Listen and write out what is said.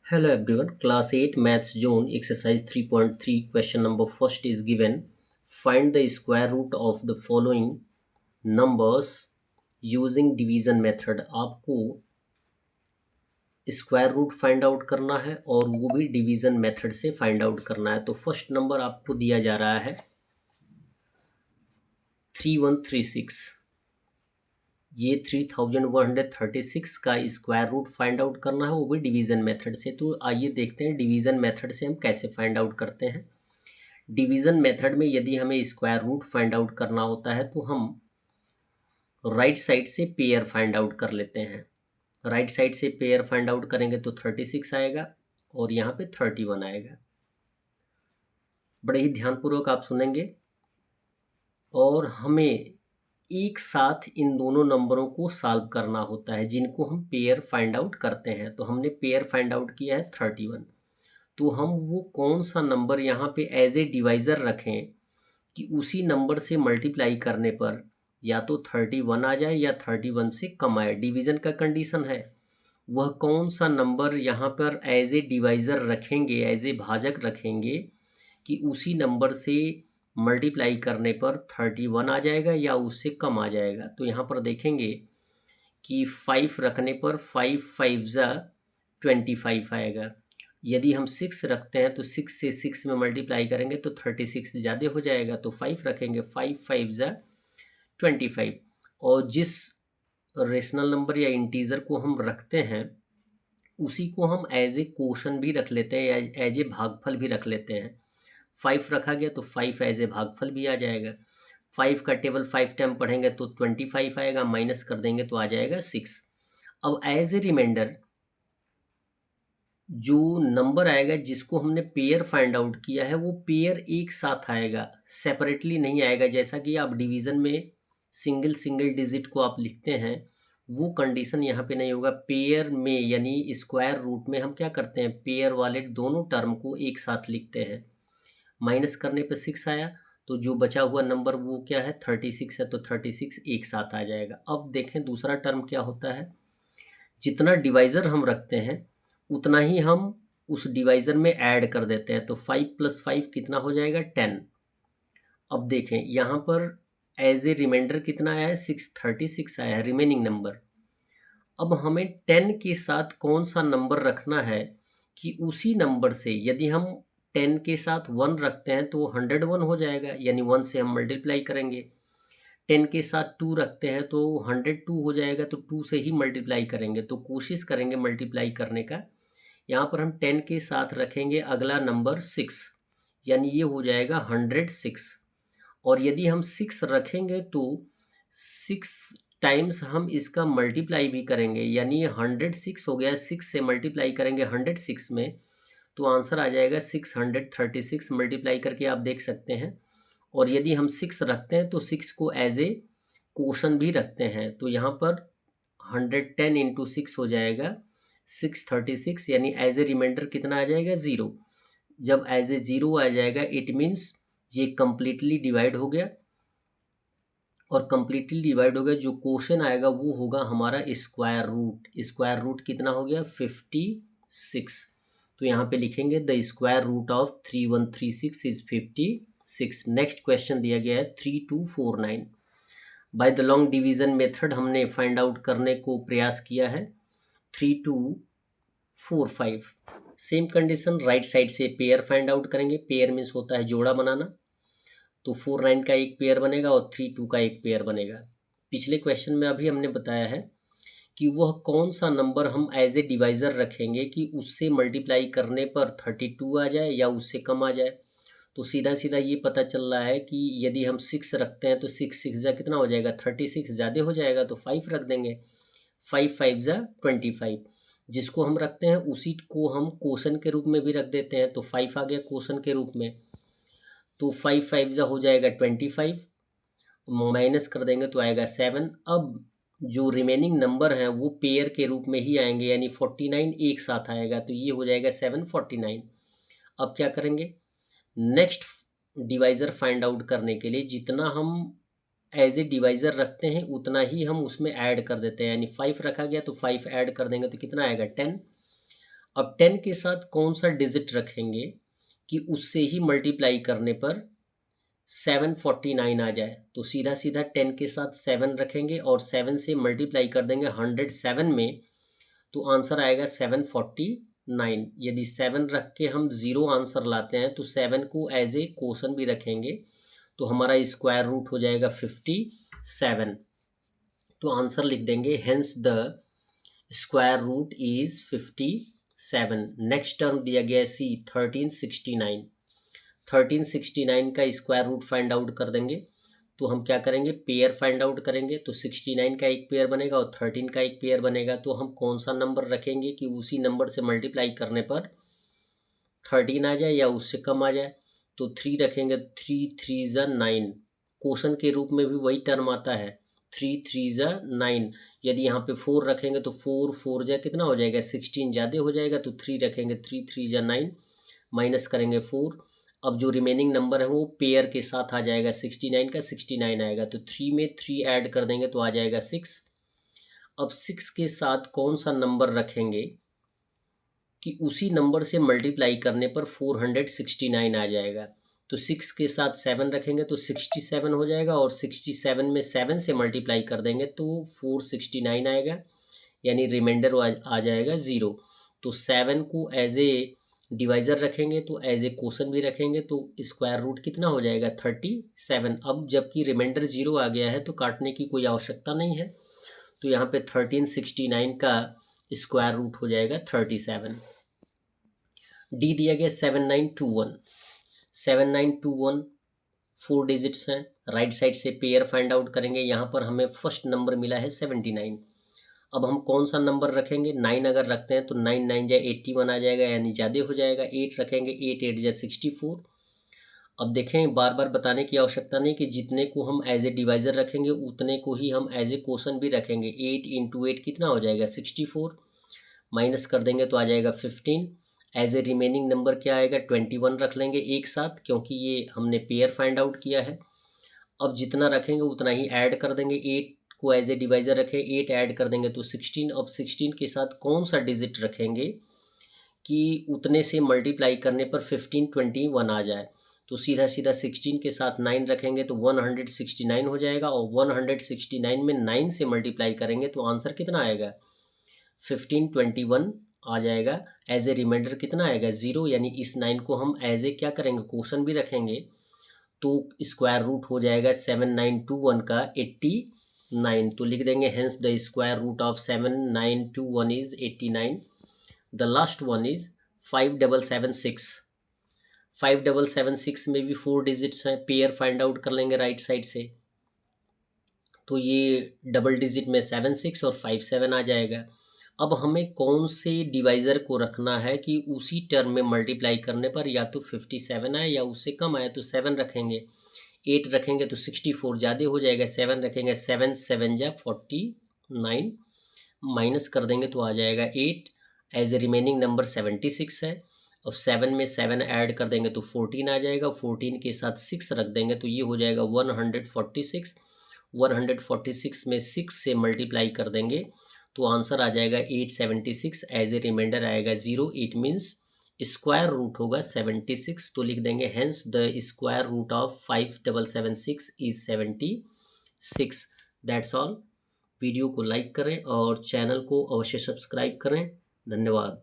Hello everyone, class 8 maths zone exercise 3.3 question number first is given. Find the square root of the following numbers using division method. आपको square root find out करना है और वो भी division method से find out करना है। तो फर्स्ट नंबर आपको दिया जा रहा है 3136। ये 3136 का स्क्वायर रूट फाइंड आउट करना है, वो भी डिवीजन मेथड से। तो आइए देखते हैं डिवीजन मेथड से हम कैसे फाइंड आउट करते हैं। डिवीजन मेथड में यदि हमें स्क्वायर रूट फाइंड आउट करना होता है तो हम राइट साइड से पेयर फाइंड आउट कर लेते हैं। राइट साइड से पेयर फाइंड आउट करेंगे तो 36 आएगा और यहाँ पे 31 आएगा। बड़े ही ध्यानपूर्वक आप सुनेंगे और हमें एक साथ इन दोनों नंबरों को सॉल्व करना होता है जिनको हम पेयर फाइंड आउट करते हैं। तो हमने पेयर फाइंड आउट किया है 31। तो हम वो कौन सा नंबर यहाँ पे एज ए डिवाइज़र रखें कि उसी नंबर से मल्टीप्लाई करने पर या तो 31 आ जाए या 31 से कम आए। डिवीज़न का कंडीशन है। वह कौन सा नंबर यहाँ पर एज ए डिवाइज़र रखेंगे, एज ए भाजक रखेंगे कि उसी नंबर से मल्टीप्लाई करने पर 31 आ जाएगा या उससे कम आ जाएगा। तो यहाँ पर देखेंगे कि 5 रखने पर 5 5 ज़ा 25 आएगा। यदि हम 6 रखते हैं तो 6 से 6 में मल्टीप्लाई करेंगे तो 36 ज़्यादा हो जाएगा। तो 5 रखेंगे, 5 5 ज़ा 25। और जिस रेशनल नंबर या इंटीजर को हम रखते हैं उसी को हम एज ए क्वोशन भी रख लेते हैं या एज ए भागफल भी रख लेते हैं। 5 रखा गया तो 5 एज ए भागफल भी आ जाएगा। 5 का टेबल 5 टाइम पढ़ेंगे तो 25 आएगा, माइनस कर देंगे तो आ जाएगा 6। अब एज ए रिमाइंडर जो नंबर आएगा जिसको हमने पेयर फाइंड आउट किया है वो पेयर एक साथ आएगा, सेपरेटली नहीं आएगा। जैसा कि आप डिवीज़न में सिंगल सिंगल डिजिट को आप लिखते हैं वो कंडीशन यहाँ पे नहीं होगा। पेयर में यानी स्क्वायर रूट में हम क्या करते हैं, पेयर वाले दोनों टर्म को एक साथ लिखते हैं। माइनस करने पे 6 आया तो जो बचा हुआ नंबर वो क्या है, 36 है। तो 36 एक साथ आ जाएगा। अब देखें दूसरा टर्म क्या होता है। जितना डिवाइज़र हम रखते हैं उतना ही हम उस डिवाइज़र में ऐड कर देते हैं। तो 5 + 5 कितना हो जाएगा, 10। अब देखें यहाँ पर एज ए रिमाइंडर कितना आया है, 636 आया है रिमेनिंग नंबर। अब हमें 10 के साथ कौन सा नंबर रखना है कि उसी नंबर से यदि हम 10 के साथ 1 रखते हैं तो 101 हो जाएगा, यानी 1 से हम मल्टीप्लाई करेंगे। 10 के साथ 2 रखते हैं तो 102 हो जाएगा, तो 2 से ही मल्टीप्लाई करेंगे। तो कोशिश करेंगे मल्टीप्लाई करने का। यहाँ पर हम 10 के साथ रखेंगे अगला नंबर 6, यानी ये हो जाएगा 106। और यदि हम 6 रखेंगे तो 6 टाइम्स हम इसका मल्टीप्लाई भी करेंगे, यानी ये 106 हो गया। 6 से मल्टीप्लाई करेंगे 106 में तो आंसर आ जाएगा 636। मल्टीप्लाई करके आप देख सकते हैं। और यदि हम 6 रखते हैं तो 6 को एज ए क्वोशन भी रखते हैं। तो यहाँ पर 110 इंटू 6 हो जाएगा 636, यानी एज ए रिमाइंडर कितना आ जाएगा, 0। जब एज ए 0 आ जाएगा इट मीन्स ये कम्प्लीटली डिवाइड हो गया। और कम्प्लीटली डिवाइड हो गया, जो क्वेश्चन आएगा वो होगा हमारा स्क्वायर रूट। स्क्वायर रूट कितना हो गया, 56। तो यहाँ पे लिखेंगे the square root of 3136 is 56। Next question दिया गया है 3249। By the long division method हमने फाइंड आउट करने को प्रयास किया है। 3245 सेम कंडीशन, राइट साइड से पेयर फाइंड आउट करेंगे। पेयर मीन्स होता है जोड़ा बनाना। तो 49 का एक पेयर बनेगा और 32 का एक पेयर बनेगा। पिछले क्वेश्चन में अभी हमने बताया है कि वह कौन सा नंबर हम एज ए डिवाइज़र रखेंगे कि उससे मल्टीप्लाई करने पर 32 आ जाए या उससे कम आ जाए। तो सीधा सीधा ये पता चल रहा है कि यदि हम 6 रखते हैं तो 6 6 जा कितना हो जाएगा, 36 ज़्यादा हो जाएगा तो 5 रख देंगे। 5 5 जा 25। जिसको हम रखते हैं उसी को हम क्वोशन के रूप में भी रख देते हैं। तो 5 आ गया क्वोशन के रूप में। तो 5 5 जा हो जाएगा 25, माइनस कर देंगे तो आएगा 7। अब जो रिमेनिंग नंबर हैं वो पेयर के रूप में ही आएंगे, यानी 49 एक साथ आएगा। तो ये हो जाएगा 749। अब क्या करेंगे, नेक्स्ट डिवाइज़र फाइंड आउट करने के लिए जितना हम एज ए डिवाइज़र रखते हैं उतना ही हम उसमें ऐड कर देते हैं। यानी 5 रखा गया तो 5 ऐड कर देंगे तो कितना आएगा, 10। अब 10 के साथ कौन सा डिजिट रखेंगे कि उससे ही मल्टीप्लाई करने पर 749 आ जाए। तो सीधा सीधा 10 के साथ 7 रखेंगे और 7 से मल्टीप्लाई कर देंगे 107 में, तो आंसर आएगा 749। यदि 7 रख के हम 0 आंसर लाते हैं तो 7 को एज ए क्वेश्चन भी रखेंगे तो हमारा स्क्वायर रूट हो जाएगा 57। तो आंसर लिख देंगे hence the square root is 57। Next term दिया गया है सी 1369। 1369 का स्क्वायर रूट फाइंड आउट कर देंगे। तो हम क्या करेंगे, पेयर फाइंड आउट करेंगे। तो 69 का एक पेयर बनेगा और 13 का एक पेयर बनेगा। तो हम कौन सा नंबर रखेंगे कि उसी नंबर से मल्टीप्लाई करने पर 13 आ जाए या उससे कम आ जाए। तो 3 रखेंगे, 3 3 ज़ा 9, क्वेश्चन के रूप में भी वही टर्म आता है 3 3 ज़ा 9। यदि यहाँ पे 4 रखेंगे तो 4 4 जा कितना हो जाएगा, 16 ज़्यादा हो जाएगा। तो 3 रखेंगे, 3 3 ज़ा 9, माइनस करेंगे 4। अब जो रिमेनिंग नंबर है वो पेयर के साथ आ जाएगा, 69 का 69 आएगा। तो 3 में 3 ऐड कर देंगे तो आ जाएगा 6। अब 6 के साथ कौन सा नंबर रखेंगे कि उसी नंबर से मल्टीप्लाई करने पर 469 आ जाएगा। तो 6 के साथ 7 रखेंगे तो 67 हो जाएगा और 67 में 7 से मल्टीप्लाई कर देंगे तो 469 आएगा, यानी रिमाइंडर आ जाएगा 0। तो 7 को एज ए डिवाइज़र रखेंगे तो एज ए क्वेश्चन भी रखेंगे तो स्क्वायर रूट कितना हो जाएगा 37। अब जबकि रिमाइंडर 0 आ गया है तो काटने की कोई आवश्यकता नहीं है। तो यहाँ पे 1369 का स्क्वायर रूट हो जाएगा 37। डी दिया गया 7921। 7921 4 डिजिट्स हैं। राइट साइड से पेयर फाइंड आउट करेंगे। यहाँ पर हमें फर्स्ट नंबर मिला है 79। अब हम कौन सा नंबर रखेंगे, 9 अगर रखते हैं तो 9 9 जा 81 आ जाएगा, यानी ज़्यादा हो जाएगा। 8 रखेंगे, 8 8 जा 64। अब देखें, बार बार बताने की आवश्यकता नहीं कि जितने को हम एज ए डिवाइज़र रखेंगे उतने को ही हम एज ए क्वेश्चन भी रखेंगे। 8 इंटू 8 कितना हो जाएगा 64, माइनस कर देंगे तो आ जाएगा 15। एज ए रिमेनिंग नंबर क्या आएगा 21 रख लेंगे एक साथ, क्योंकि ये हमने पेयर फाइंड आउट किया है। अब जितना रखेंगे उतना ही ऐड कर देंगे। 8 को एज ए डिवाइज़र रखें, 8 ऐड कर देंगे तो 16। अब 16 के साथ कौन सा डिजिट रखेंगे कि उतने से मल्टीप्लाई करने पर 1521 आ जाए। तो सीधा सीधा 16 के साथ 9 रखेंगे तो 169 हो जाएगा और 169 में 9 से मल्टीप्लाई करेंगे तो आंसर कितना आएगा 1521 आ जाएगा। एज ए रिमाइंडर कितना आएगा 0, यानी इस 9 को हम एज ए क्या करेंगे क्वेश्चन भी रखेंगे तो स्क्वायर रूट हो जाएगा 7921 का 89। तो लिख देंगे hence the square root of 7921 is 89। The last one is 5776। 5776 में भी 4 डिजिट्स हैं। पेयर फाइंड आउट कर लेंगे राइट साइड से। तो ये डबल डिजिट में 76 और 57 आ जाएगा। अब हमें कौन से डिवाइज़र को रखना है कि उसी टर्म में मल्टीप्लाई करने पर या तो 57 आए या उससे कम आए। तो 7 रखेंगे, 8 रखेंगे तो 64 ज़्यादा हो जाएगा। 7 रखेंगे, 7 7 जा 49, माइनस कर देंगे तो आ जाएगा 8। एज ए रिमेनिंग नंबर 76 है। अब 7 में 7 ऐड कर देंगे तो 14 आ जाएगा। 14 के साथ 6 रख देंगे तो ये हो जाएगा 146। 146 में 6 से मल्टीप्लाई कर देंगे तो आंसर आ जाएगा 876। एज ए रिमाइंडर आएगा 0। इट मीन्स स्क्वायर रूट होगा 76। तो लिख देंगे hence the square root of 5776 is 76। That's all. Video को लाइक करें और चैनल को अवश्य सब्सक्राइब करें। धन्यवाद।